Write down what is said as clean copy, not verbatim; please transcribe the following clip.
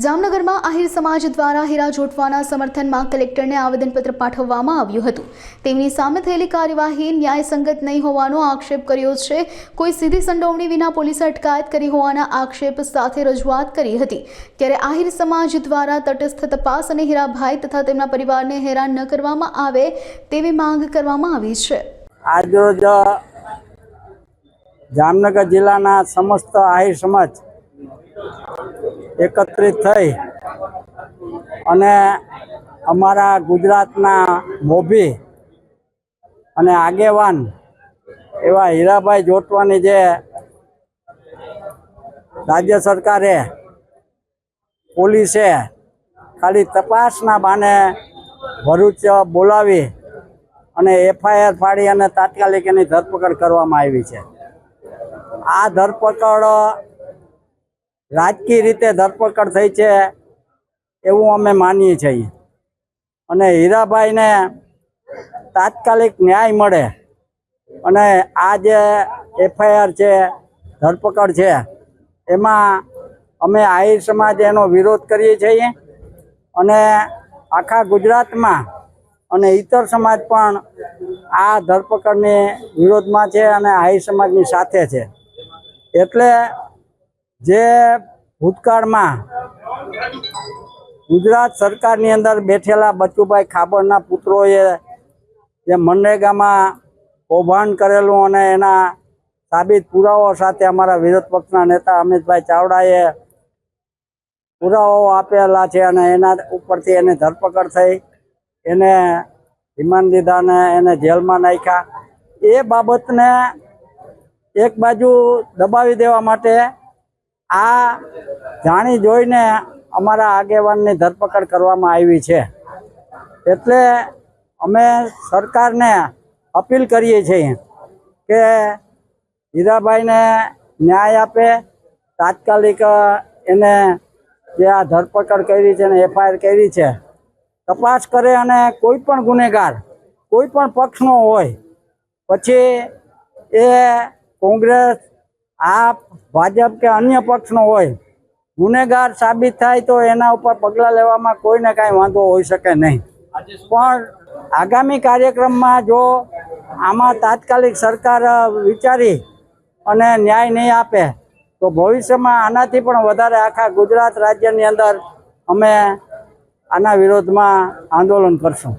જામનગરમાં આહિર સમાજ દ્વારા હીરા જોટવાના સમર્થનમાં કલેક્ટરને આવેદનપત્ર પાઠવવામાં આવ્યું હતું। તેમની સામે થયેલી કાર્યવાહી ન્યાયસંગત નહીં હોવાનો આક્ષેપ કર્યો છે। કોઈ સીધી સંડોવણી વિના પોલીસે અટકાયત કરી હોવાના આક્ષેપ સાથે રજૂઆત કરી હતી। ત્યારે આહિર સમાજ દ્વારા તટસ્થ તપાસ અને હીરાભાઈ તથા તેમના પરિવારને હેરાન ન કરવામાં આવે તેવી માંગ કરવામાં આવી છે। આજરોજ જામનગર જિલ્લાના સમસ્ત આહિર સમાજ એકત્રિત થઈ અને અમારા ગુજરાતના મોભી અને આગેવાન એવા હીરાભાઈ જોટવાની જે રાજ્ય સરકારે પોલીસે ખાલી તપાસના બાને ભરૂચ બોલાવી અને એફઆઈઆર ફાડી અને તાત્કાલિક એની ધરપકડ કરવામાં આવી છે। આ ધરપકડ રાજકીય રીતે ધરપકડ થઈ છે એવું અમે માનીએ છીએ અને હીરાભાઈને તાત્કાલિક ન્યાય મળે અને આ જે એફઆઈઆર છે ધરપકડ છે એમાં અમે આહિર સમાજ એનો વિરોધ કરીએ છીએ અને આખા ગુજરાતમાં અને ઇતર સમાજ પણ આ ધરપકડની વિરોધમાં છે અને આહિર સમાજની સાથે છે। એટલે જે ભૂતકાળમાં ગુજરાત સરકારની અંદર બેઠેલા બચુભાઈ ખાબડના પુત્રોએ જે મનરેગામાં કૌભાંડ કરેલું અને એના સાબિત પુરાવાઓ સાથે અમારા વિરોધ પક્ષના નેતા અમિતભાઈ ચાવડાએ પુરાવાઓ આપેલા છે અને એના ઉપરથી એની ધરપકડ થઈ, એને રિમાન્ડ લીધા અને એને જેલમાં નાખ્યા। એ બાબતને એક બાજુ દબાવી દેવા માટે આ જાણી જોઈને અમારા આગેવાનની ધરપકડ કરવામાં આવી છે। એટલે અમે સરકારને અપીલ કરીએ છીએ કે હીરાભાઈને ન્યાય આપે, તાત્કાલિક એને જે આ ધરપકડ કરી છે ને એફઆઈઆર કરી છે તપાસ કરે અને કોઈ પણ ગુનેગાર કોઈ પણ પક્ષનો હોય, પછી એ કોંગ્રેસ, આપ, ભાજપ કે અન્ય પક્ષનો હોય, ગુનેગાર સાબિત થાય તો એના ઉપર પગલાં લેવામાં કોઈને કાંઈ વાંધો હોઈ શકે નહીં। પણ આગામી કાર્યક્રમમાં જો આમાં તાત્કાલિક સરકાર વિચારી અને ન્યાય નહીં આપે તો ભવિષ્યમાં આનાથી પણ વધારે આખા ગુજરાત રાજ્યની અંદર અમે આના વિરોધમાં આંદોલન કરશું।